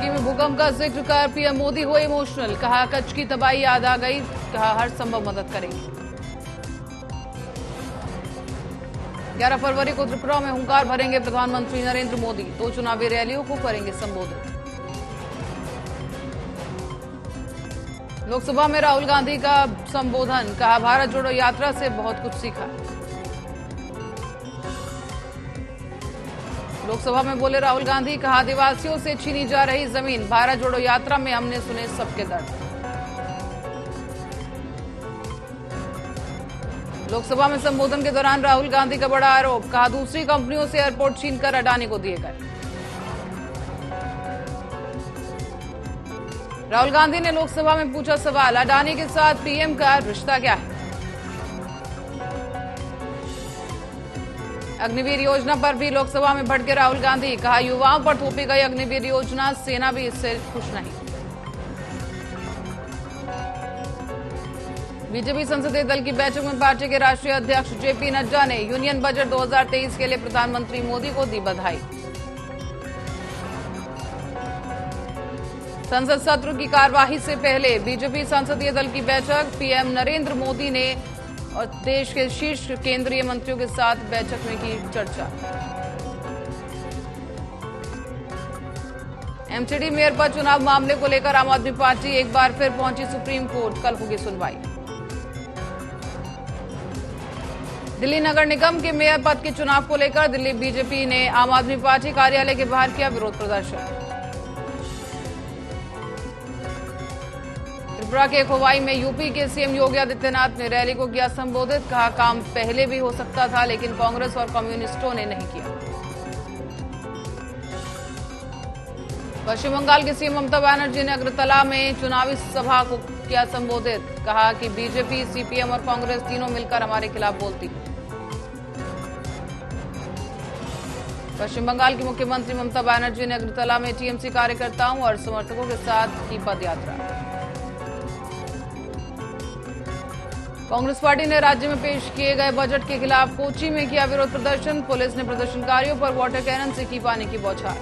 तुर्की में भूकंप का जिक्र कर पीएम मोदी हुए इमोशनल। कहा कच्छ की तबाही याद आ गई, कहा हर संभव मदद करेंगे। 11 फरवरी को त्रिपुरा में हुंकार भरेंगे प्रधानमंत्री नरेंद्र मोदी। 2 चुनावी रैलियों को करेंगे संबोधित। लोकसभा में राहुल गांधी का संबोधन। कहा भारत जोड़ो यात्रा से बहुत कुछ सीखा। लोकसभा में बोले राहुल गांधी। कहा आदिवासियों से छीनी जा रही जमीन। भारत जोड़ो यात्रा में हमने सुने सबके दर्द। लोकसभा में संबोधन के दौरान राहुल गांधी का बड़ा आरोप। कहा दूसरी कंपनियों से एयरपोर्ट छीनकर अडानी को दिए गए। राहुल गांधी ने लोकसभा में पूछा सवाल, अडानी के साथ पीएम का रिश्ता क्या है। अग्निवीर योजना पर भी लोकसभा में भड़के राहुल गांधी। कहा युवाओं पर थोपी गई अग्निवीर योजना, सेना भी इससे खुश नहीं। बीजेपी संसदीय दल की बैठक में पार्टी के राष्ट्रीय अध्यक्ष जेपी नड्डा ने यूनियन बजट 2023 के लिए प्रधानमंत्री मोदी को दी बधाई। संसद सत्र की कार्यवाही से पहले बीजेपी संसदीय दल की बैठक। पीएम नरेंद्र मोदी ने और देश के शीर्ष केंद्रीय मंत्रियों के साथ बैठक में की चर्चा। एमसीडी मेयर पद चुनाव मामले को लेकर आम आदमी पार्टी एक बार फिर पहुंची सुप्रीम कोर्ट। कल होगी सुनवाई। दिल्ली नगर निगम के मेयर पद के चुनाव को लेकर दिल्ली बीजेपी ने आम आदमी पार्टी कार्यालय के बाहर किया विरोध प्रदर्शन। त्रिपुरा के खोवाई में यूपी के सीएम योगी आदित्यनाथ ने रैली को किया संबोधित। कहा काम पहले भी हो सकता था, लेकिन कांग्रेस और कम्युनिस्टों ने नहीं किया। पश्चिम बंगाल के सीएम ममता बनर्जी ने अगरतला में चुनावी सभा को किया संबोधित। कहा कि बीजेपी, सीपीएम और कांग्रेस तीनों मिलकर हमारे खिलाफ बोलती। पश्चिम बंगाल की मुख्यमंत्री ममता बनर्जी ने अगरतला में टीएमसी कार्यकर्ताओं और समर्थकों के साथ की पदयात्रा। कांग्रेस पार्टी ने राज्य में पेश किए गए बजट के खिलाफ कोची में किया विरोध प्रदर्शन। पुलिस ने प्रदर्शनकारियों पर वाटर कैनन से की पानी की बौछार।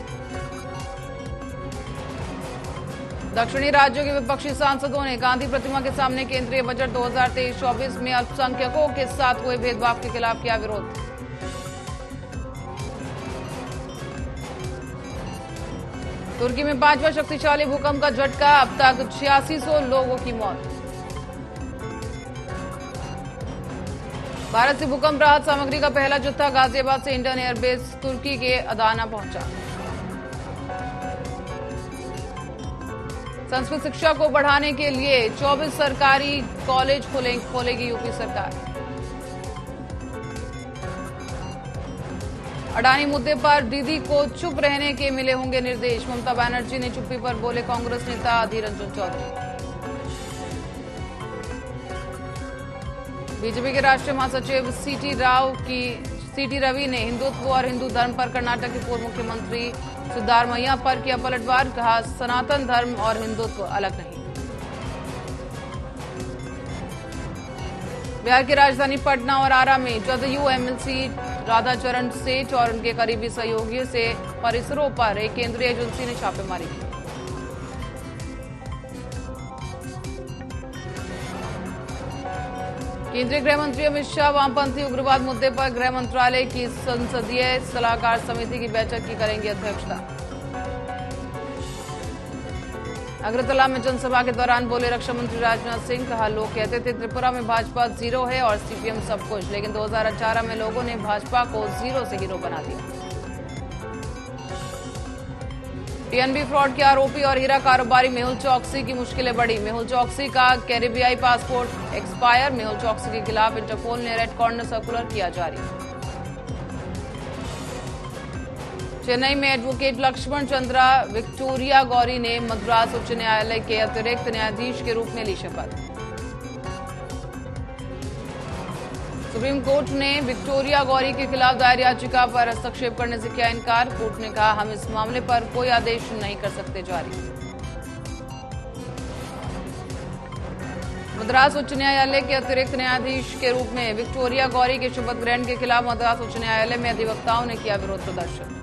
दक्षिणी राज्यों के विपक्षी सांसदों ने गांधी प्रतिमा के सामने केंद्रीय बजट 2023-24 में अल्पसंख्यकों के साथ हुए भेदभाव के खिलाफ किया विरोध। तुर्की में 5वां शक्तिशाली भूकंप का झटका। अब तक 8600 लोगों की मौत। भारत से भूकंप राहत सामग्री का पहला जत्था गाजियाबाद से इंडियन एयरबेस तुर्की के अदाना पहुंचा। संस्कृत शिक्षा को बढ़ाने के लिए 24 सरकारी कॉलेज खोलेगी यूपी सरकार। अडानी मुद्दे पर दीदी को चुप रहने के मिले होंगे निर्देश। ममता बनर्जी ने चुप्पी पर बोले कांग्रेस नेता अधीर रंजन चौधरी। बीजेपी के राष्ट्रीय महासचिव सीटी रवि ने हिंदुत्व और हिंदू धर्म पर कर्नाटक के पूर्व मुख्यमंत्री सिद्धारमैया पर किया पलटवार। कहा सनातन धर्म और हिंदुत्व अलग नहीं। बिहार की राजधानी पटना और आरा में जदयू एमएलसी राधाचरण सेठ और उनके करीबी सहयोगियों से परिसरों पर एक केंद्रीय एजेंसी ने छापेमारी की। केंद्रीय गृह मंत्री अमित शाह वामपंथी उग्रवाद मुद्दे पर गृह मंत्रालय की संसदीय सलाहकार समिति की बैठक की करेंगे अध्यक्षता। अगरतला में जनसभा के दौरान बोले रक्षा मंत्री राजनाथ सिंह। कहा लोग कहते थे त्रिपुरा में भाजपा जीरो है और सीपीएम सब कुछ, लेकिन 2018 में लोगों ने भाजपा को जीरो से हीरो बना दिया। पीएनबी फ्रॉड के आरोपी और हीरा कारोबारी मेहुल चौकसी की मुश्किलें बढ़ी। मेहुल चौकसी का कैरेबियाई पासपोर्ट एक्सपायर। मेहुल चौकसी के खिलाफ इंटरपोल ने रेड कॉर्नर सर्कुलर किया जारी। चेन्नई में एडवोकेट लक्ष्मण चंद्रा विक्टोरिया गौरी ने मद्रास उच्च न्यायालय के अतिरिक्त न्यायाधीश के रूप में ली शपथ। सुप्रीम कोर्ट ने विक्टोरिया गौरी के खिलाफ दायर याचिका पर हस्तक्षेप करने से किया इनकार। कोर्ट ने कहा हम इस मामले पर कोई आदेश नहीं कर सकते जारी। मद्रास उच्च न्यायालय के अतिरिक्त न्यायाधीश के रूप में विक्टोरिया गौरी के शपथ ग्रहण के खिलाफ मद्रास उच्च न्यायालय में अधिवक्ताओं ने किया विरोध प्रदर्शन।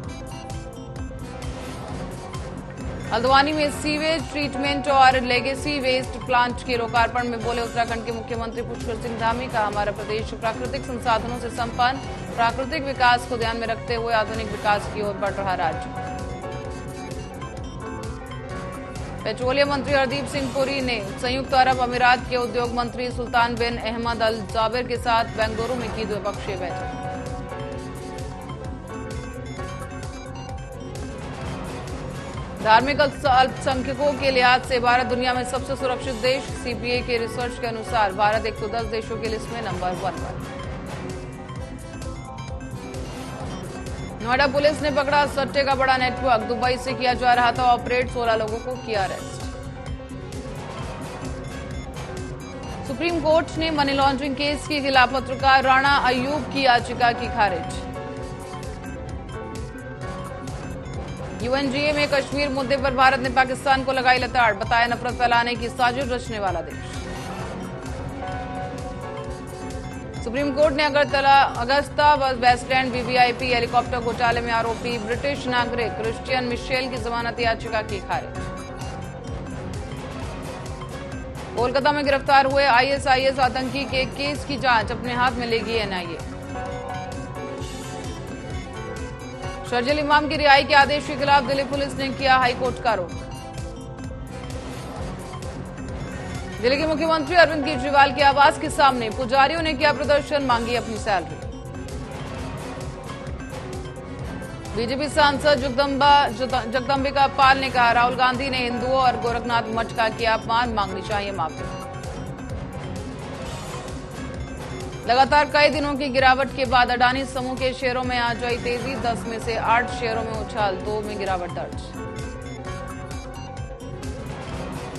हल्द्वानी में सीवेज ट्रीटमेंट और लेगेसी वेस्ट प्लांट के लोकार्पण में बोले उत्तराखंड के मुख्यमंत्री पुष्कर सिंह धामी। कहा, हमारा प्रदेश प्राकृतिक संसाधनों से संपन्न, प्राकृतिक विकास को ध्यान में रखते हुए आधुनिक विकास की ओर बढ़ रहा राज्य। पेट्रोलियम मंत्री हरदीप सिंह पुरी ने संयुक्त अरब अमीरात के उद्योग मंत्री सुल्तान बिन अहमद अल जाबिर के साथ बेंगलुरु में की द्विपक्षीय बैठक। धार्मिक अल्पसंख्यकों के लिहाज से भारत दुनिया में सबसे सुरक्षित देश। सीपीए के रिसर्च के अनुसार भारत 110 देशों की लिस्ट में नंबर 1 पर। नोएडा पुलिस ने पकड़ा सट्टे का बड़ा नेटवर्क। दुबई से किया जा रहा था ऑपरेट, 16 लोगों को किया अरेस्ट। सुप्रीम कोर्ट ने मनी लॉन्ड्रिंग केस के खिलाफ पत्रकार राणा अय्यूब की याचिका की खारिज। यूएनजीए में कश्मीर मुद्दे पर भारत ने पाकिस्तान को लगाई लताड़। बताया नफरत फैलाने की साजिश रचने वाला देश। सुप्रीम कोर्ट ने अगस्ता वेस्टलैंड वीवीआईपी हेलीकॉप्टर घोटाले में आरोपी ब्रिटिश नागरिक क्रिश्चियन मिशेल की जमानत याचिका की खारिज। कोलकाता में गिरफ्तार हुए आईएसआईएस आतंकी के केस की जांच अपने हाथ में लेगी एनआईए। शर्जील इमाम की रिहाई के आदेश के खिलाफ दिल्ली पुलिस ने किया हाईकोर्ट का रुख। दिल्ली के मुख्यमंत्री अरविंद केजरीवाल के आवास के सामने पुजारियों ने किया प्रदर्शन, मांगी अपनी सैलरी। बीजेपी सांसद जगदम्बिका पाल ने कहा, राहुल गांधी ने हिंदुओं और गोरखनाथ मठ का किया अपमान, मांगनी चाहिए माफी। लगातार कई दिनों की गिरावट के बाद अडानी समूह के शेयरों में आज आई तेजी। 10 में से 8 शेयरों में उछाल, 2 में गिरावट दर्ज।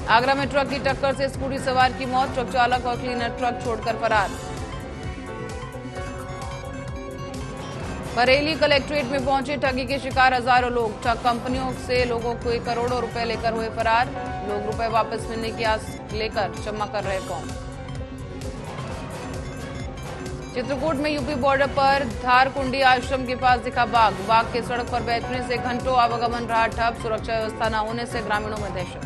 आगरा में ट्रक की टक्कर से स्कूटी सवार की मौत, ट्रक चालक और क्लीनर ट्रक छोड़कर फरार। बरेली कलेक्ट्रेट में पहुंचे ठगी के शिकार हजारों लोग। ठग कंपनियों से लोगों को करोड़ों रुपए लेकर हुए फरार। लोग रुपए वापस मिलने की आस लेकर जमा कर रहे फॉर्म। चित्रकूट में यूपी बॉर्डर पर धारकुंडी आश्रम के पास दिखा बाघ। बाघ के सड़क पर बैठने से घंटों आवागमन रहा ठप। सुरक्षा व्यवस्था न होने से ग्रामीणों में दहशत।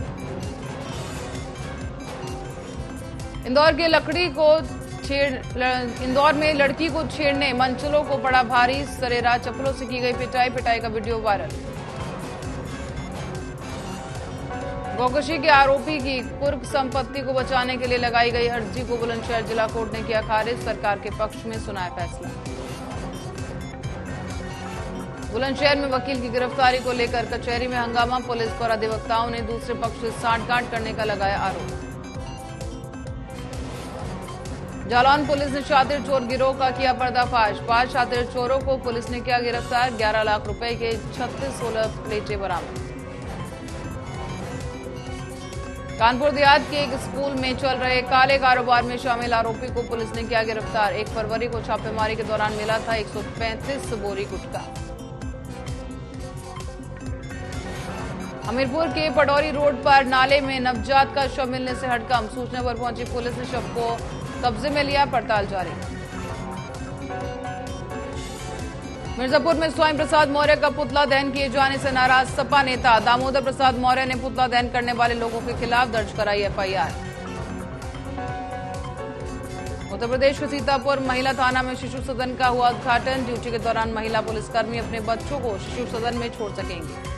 इंदौर में लड़की को छेड़ने मंचलों को पड़ा भारी। सरेरा चप्पलों से की गई पिटाई का वीडियो वायरल। गोकशी के आरोपी की कुर्क संपत्ति को बचाने के लिए लगाई गई अर्जी को बुलंदशहर जिला कोर्ट ने किया खारिज। सरकार के पक्ष में सुनाया फैसला। बुलंदशहर में वकील की गिरफ्तारी को लेकर कचहरी में हंगामा। पुलिस पर अधिवक्ताओं ने दूसरे पक्ष से सांठगांठ करने का लगाया आरोप। जालौन पुलिस ने शातिर चोर गिरोह का किया पर्दाफाश। 5 शातिर चोरों को पुलिस ने किया गिरफ्तार। 11 लाख रुपए के 36-16 प्लेटें बरामद। कानपुर देहात के एक स्कूल में चल रहे काले कारोबार में शामिल आरोपी को पुलिस ने किया गिरफ्तार। 1 फरवरी को छापेमारी के दौरान मिला था 135 बोरी गुटखा। हमीरपुर के पडौरी रोड पर नाले में नवजात का शव मिलने से हड़कंप। सूचना पर पहुंची पुलिस ने शव को कब्जे में लिया, पड़ताल जारी। मिर्जापुर में स्वामी प्रसाद मौर्य का पुतला दहन किए जाने से नाराज सपा नेता। दामोदर प्रसाद मौर्य ने पुतला दहन करने वाले लोगों के खिलाफ दर्ज कराई एफआईआर। उत्तर प्रदेश के सीतापुर महिला थाना में शिशु सदन का हुआ उद्घाटन। ड्यूटी के दौरान महिला पुलिसकर्मी अपने बच्चों को शिशु सदन में छोड़ सकेंगे।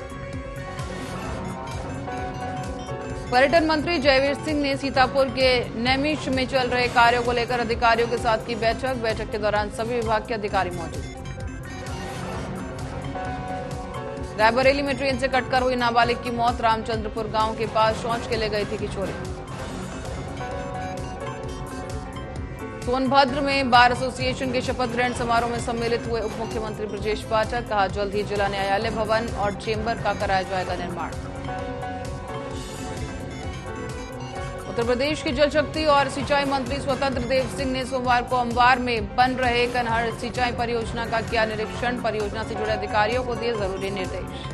पर्यटन मंत्री जयवीर सिंह ने सीतापुर के नैमिष में चल रहे कार्यों को लेकर अधिकारियों के साथ की बैठक के दौरान सभी विभाग के अधिकारी मौजूद। रायबरेली में ट्रेन से कटकर हुई नाबालिग की मौत। रामचंद्रपुर गांव के पास शौच के लिए गई थी किशोरी। सोनभद्र में बार एसोसिएशन के शपथ ग्रहण समारोह में सम्मिलित हुए उप मुख्यमंत्री ब्रजेश पाठक। कहा, जल्द ही जिला न्यायालय भवन और चेंबर का कराया जाएगा निर्माण। उत्तर प्रदेश के जल शक्ति और सिंचाई मंत्री स्वतंत्र देव सिंह ने सोमवार को अंबार में बन रहे कनहर सिंचाई परियोजना का किया निरीक्षण। परियोजना से जुड़े अधिकारियों को दिए जरूरी निर्देश।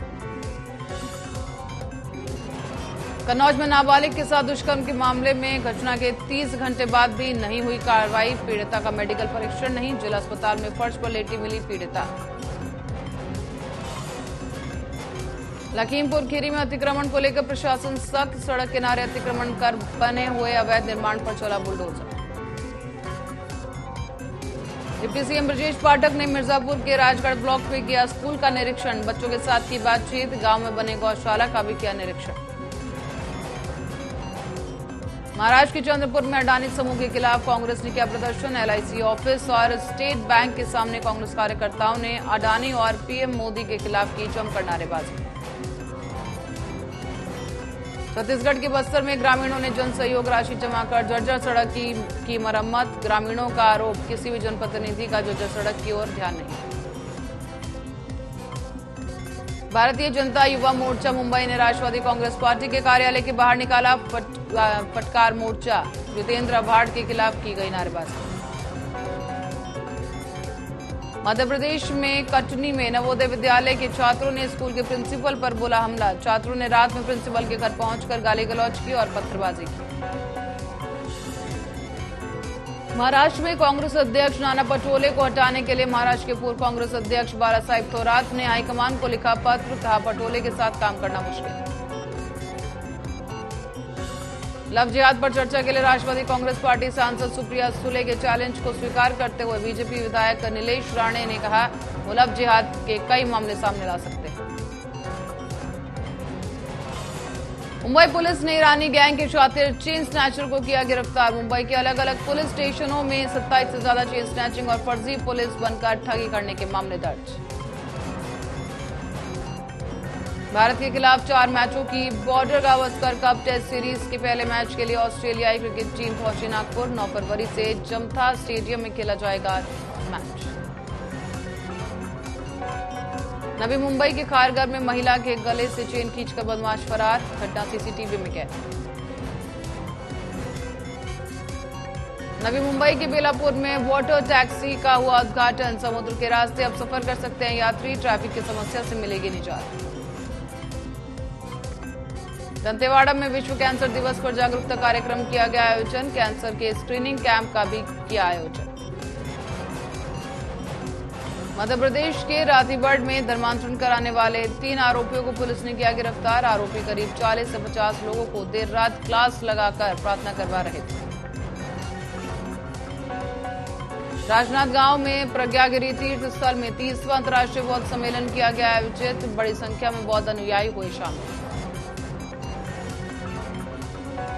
कन्नौज में नाबालिग के साथ दुष्कर्म के मामले में घटना के 30 घंटे बाद भी नहीं हुई कार्रवाई। पीड़िता का मेडिकल परीक्षण नहीं। जिला अस्पताल में फर्श पर लेटी मिली पीड़िता। लखीमपुर खीरी में अतिक्रमण को लेकर प्रशासन सख्त। सड़क किनारे अतिक्रमण कर बने हुए अवैध निर्माण पर चला bulldozer. Deputy CM Brajesh Pathak ने मिर्जापुर के राजगढ़ ब्लॉक में किया स्कूल का निरीक्षण। बच्चों के साथ की बातचीत। गांव में बने गौशाला का भी किया निरीक्षण। महाराष्ट्र के चंद्रपुर में अडानी समूह के खिलाफ कांग्रेस ने किया प्रदर्शन। एलआईसी ऑफिस और स्टेट बैंक के सामने कांग्रेस कार्यकर्ताओं ने अडानी और पीएम मोदी के खिलाफ की जमकर नारेबाजी। छत्तीसगढ़ के बस्तर में ग्रामीणों ने जन सहयोग राशि जमा कर जर्जर सड़क की मरम्मत। ग्रामीणों का आरोप, किसी भी जनप्रतिनिधि का जर्जर सड़क की ओर ध्यान नहीं। भारतीय जनता युवा मोर्चा मुंबई ने राष्ट्रवादी कांग्रेस पार्टी के कार्यालय के बाहर निकाला फटकार मोर्चा। जितेंद्र आभाड़ के खिलाफ की गई नारेबाजी। मध्य प्रदेश में कटनी में नवोदय विद्यालय के छात्रों ने स्कूल के प्रिंसिपल पर बोला हमला। छात्रों ने रात में प्रिंसिपल के घर पहुंचकर गाली गलौज की और पत्थरबाजी की। महाराष्ट्र में कांग्रेस अध्यक्ष नाना पटोले को हटाने के लिए महाराष्ट्र के पूर्व कांग्रेस अध्यक्ष बालासाहेब थोरात ने हाईकमान को लिखा पत्र। कहा, पटोले के साथ काम करना मुश्किल। लव जिहाद पर चर्चा के लिए राष्ट्रवादी कांग्रेस पार्टी सांसद सुप्रिया सुले के चैलेंज को स्वीकार करते हुए बीजेपी विधायक नीलेश राणे ने कहा, वो लव जिहाद के कई मामले सामने ला सकते हैं। मुंबई पुलिस ने ईरानी गैंग के शातिर चेन स्नैचर को किया गिरफ्तार। मुंबई के अलग अलग पुलिस स्टेशनों में 27 से ज्यादा चेन स्नैचिंग और फर्जी पुलिस बनकर ठगी करने के मामले दर्ज। भारत के खिलाफ 4 मैचों की Border Gavaskar cup test series के पहले मैच के लिए ऑस्ट्रेलियाई क्रिकेट टीम पहुंची नागपुर। 9 फरवरी से जमथा स्टेडियम में खेला जाएगा मैच। नवी मुंबई के खारघर में महिला के गले से चेन खींचकर बदमाश फरार। घटना सीसीटीवी में कैद। नवी मुंबई के बेलापुर में वाटर टैक्सी का हुआ उद्घाटन। समुद्र के रास्ते अब सफर कर सकते हैं यात्री। ट्रैफिक की समस्या से मिलेगी निजात। दंतेवाड़ा में विश्व कैंसर दिवस पर जागरूकता कार्यक्रम किया गया आयोजन। कैंसर के स्क्रीनिंग कैंप का भी किया आयोजन। मध्य प्रदेश के रातीबढ़ में धर्मांतरण कराने वाले 3 आरोपियों को पुलिस ने किया गिरफ्तार। आरोपी करीब 40 से 50 लोगों को देर रात क्लास लगाकर प्रार्थना करवा रहे थे। राजनांदगांव में प्रज्ञागिरी तीर्थ स्थल में 30वां अंतर्राष्ट्रीय बौद्ध सम्मेलन किया गया आयोजित। बड़ी संख्या में बौद्ध अनुयायी हुए शामिल।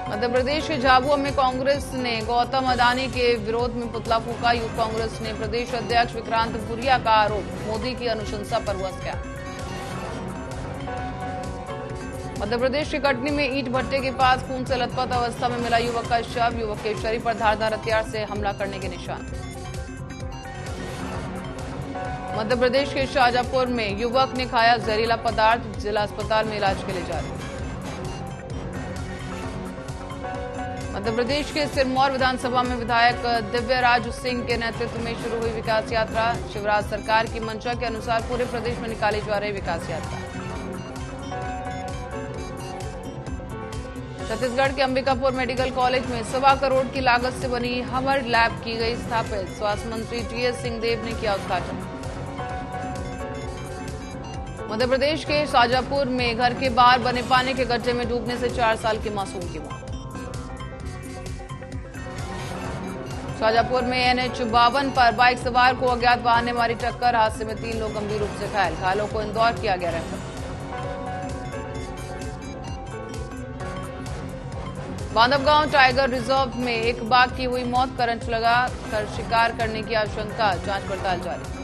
मध्य प्रदेश के झाबुआ में कांग्रेस ने गौतम अडानी के विरोध में पुतला फूंका। यूथ कांग्रेस ने प्रदेश अध्यक्ष विक्रांत भूरिया का आरोप, मोदी की अनुशंसा पर हुआ स्कैम। मध्य प्रदेश के कटनी में ईंट भट्टे के पास खून से लथपथ अवस्था में मिला युवक का शव। युवक के शरीर पर धारदार हथियार से हमला करने के निशान। मध्य प्रदेश के शाहजहांपुर में युवक ने खाया जहरीला पदार्थ। जिला अस्पताल में इलाज के लिए जारी। मध्य प्रदेश के सिरमौर विधानसभा में विधायक दिव्यराज सिंह के नेतृत्व में शुरू हुई विकास यात्रा। शिवराज सरकार की मंशा के अनुसार पूरे प्रदेश में निकाली जा रही विकास यात्रा। छत्तीसगढ़ के अंबिकापुर मेडिकल कॉलेज में 1.25 करोड़ की लागत से बनी हमर लैब की गई स्थापित। स्वास्थ्य मंत्री टीएस सिंहदेव ने किया उद्घाटन। मध्य प्रदेश के शाहजहांपुर में घर के बाहर बने पानी के गड्ढे में डूबने से 4 साल के मासूम की मौत। शाहजहांपुर में एनएच 52 पर बाइक सवार को अज्ञात वाहन ने मारी टक्कर। हादसे में 3 लोग गंभीर रूप से घायल। घायलों को इंदौर किया गया रेफर। बांधवगांव टाइगर रिजर्व में एक बाघ की हुई मौत। करंट लगा कर शिकार करने की आशंका। जांच पड़ताल जारी।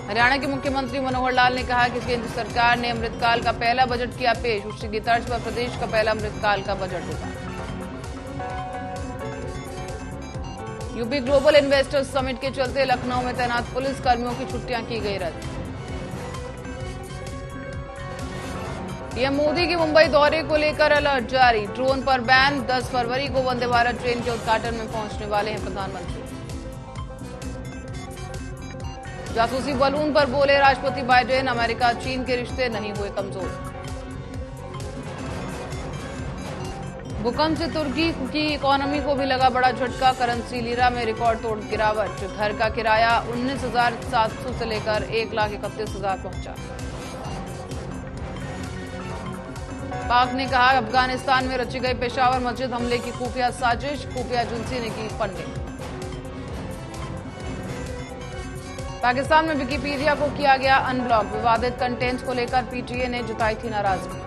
हरियाणा के मुख्यमंत्री मनोहर लाल ने कहा कि केंद्र सरकार ने अमृतकाल का पहला बजट किया पेश। उसी की तर्ज पर प्रदेश का पहला अमृतकाल का बजट होगा। यूपी ग्लोबल इन्वेस्टर्स समिट के चलते लखनऊ में तैनात पुलिस कर्मियों की छुट्टियां की गई रद्द। पीएम मोदी की मुंबई दौरे को लेकर अलर्ट जारी। ड्रोन पर बैन। 10 फरवरी को वंदे भारत ट्रेन के उद्घाटन में पहुंचने वाले हैं प्रधानमंत्री। जासूसी बलून पर बोले राष्ट्रपति बाइडेन, अमेरिका चीन के रिश्ते नहीं हुए कमजोर। भूकंप से तुर्की की इकोनॉमी को भी लगा बड़ा झटका। करेंसी लीरा में रिकॉर्ड तोड़ गिरावट। घर का किराया 19,700 से लेकर 1,31,000 पहुंचा। पाक ने कहा अफगानिस्तान में रची गई पेशावर मस्जिद हमले की खुफिया साजिश। खुफिया एजेंसी ने की फंडिंग। पाकिस्तान में विकिपीडिया को किया गया अनब्लॉक। विवादित कंटेंट्स को लेकर पीटीए ने जताई थी नाराजगी।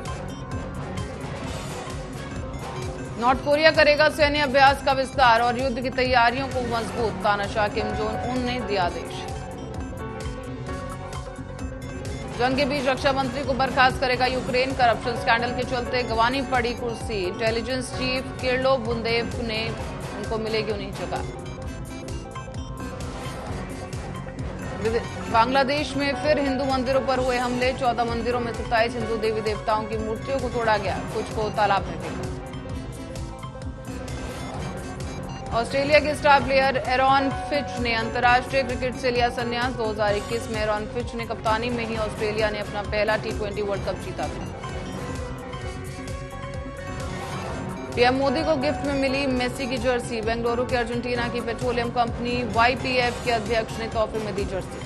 नॉर्थ कोरिया करेगा सैन्य अभ्यास का विस्तार और युद्ध की तैयारियों को मजबूत। तानाशाह किम जोंग उन ने दिया आदेश। जंग के बीच रक्षा मंत्री को बर्खास्त करेगा यूक्रेन। करप्शन स्कैंडल के चलते गंवानी पड़ी कुर्सी। इंटेलिजेंस चीफ किरलो बुंदेव ने उनको मिलेगी उन्हीं जगह। बांग्लादेश में फिर हिंदू मंदिरों पर हुए हमले। 14 मंदिरों में 27 हिंदू देवी देवताओं की मूर्तियों को तोड़ा गया, कुछ को तालाब में फेंका। ऑस्ट्रेलिया के स्टार प्लेयर एरॉन फिच ने अंतर्राष्ट्रीय क्रिकेट से लिया संन्यास। 2021 में एरॉन फिच ने कप्तानी में ही ऑस्ट्रेलिया ने अपना पहला T20 वर्ल्ड कप जीता था। पीएम मोदी को गिफ्ट में मिली मेसी की जर्सी। बेंगलुरु के अर्जेंटीना की पेट्रोलियम कंपनी YPF के अध्यक्ष ने तोहफे में दी जर्सी।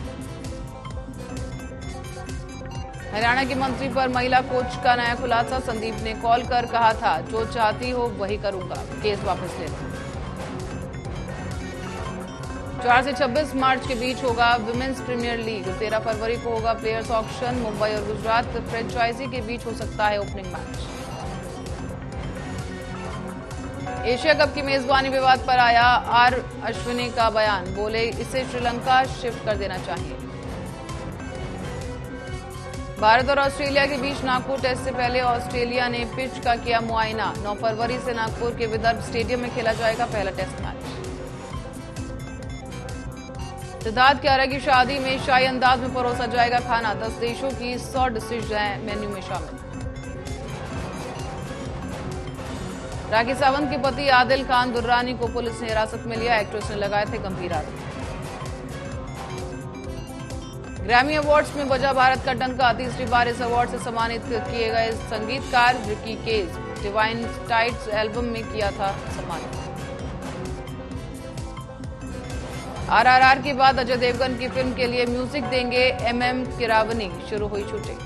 हरियाणा की मंत्री पर महिला कोच का नया खुलासा। संदीप ने कॉल कर कहा था जो चाहती हो वही करूंगा, केस वापस ले लो। 4 से 26 मार्च के बीच होगा विमेंस प्रीमियर लीग। 13 फरवरी को होगा प्लेयर्स ऑक्शन। मुंबई और गुजरात फ्रेंचाइजी के बीच हो सकता है ओपनिंग मैच। एशिया कप की मेजबानी विवाद पर आया आर अश्विनी का बयान। बोले इसे श्रीलंका शिफ्ट कर देना चाहिए। भारत और ऑस्ट्रेलिया के बीच नागपुर टेस्ट से पहले ऑस्ट्रेलिया ने पिच का किया मुआयना। 9 फरवरी से नागपुर के विदर्भ स्टेडियम में खेला जाएगा पहला टेस्ट मैच। सिद्धार्थ क्यारा की शादी में शाही अंदाज में परोसा जाएगा खाना। 10 देशों की 100 डिशेज हैं मेन्यू में शामिल। राखी सावंत के पति आदिल खान दुर्रानी को पुलिस ने हिरासत में लिया। एक्ट्रेस ने लगाए थे गंभीर आरोप। ग्रैमी अवार्ड्स में बजा भारत का डंका। तीसरी बार इस अवार्ड से सम्मानित किए गए संगीतकार Ricky Kej. Divine Tides album में किया था सम्मानित। RRR के बाद अजय देवगन की फिल्म के लिए म्यूजिक देंगे MM किरावनी। शुरू हुई शूटिंग।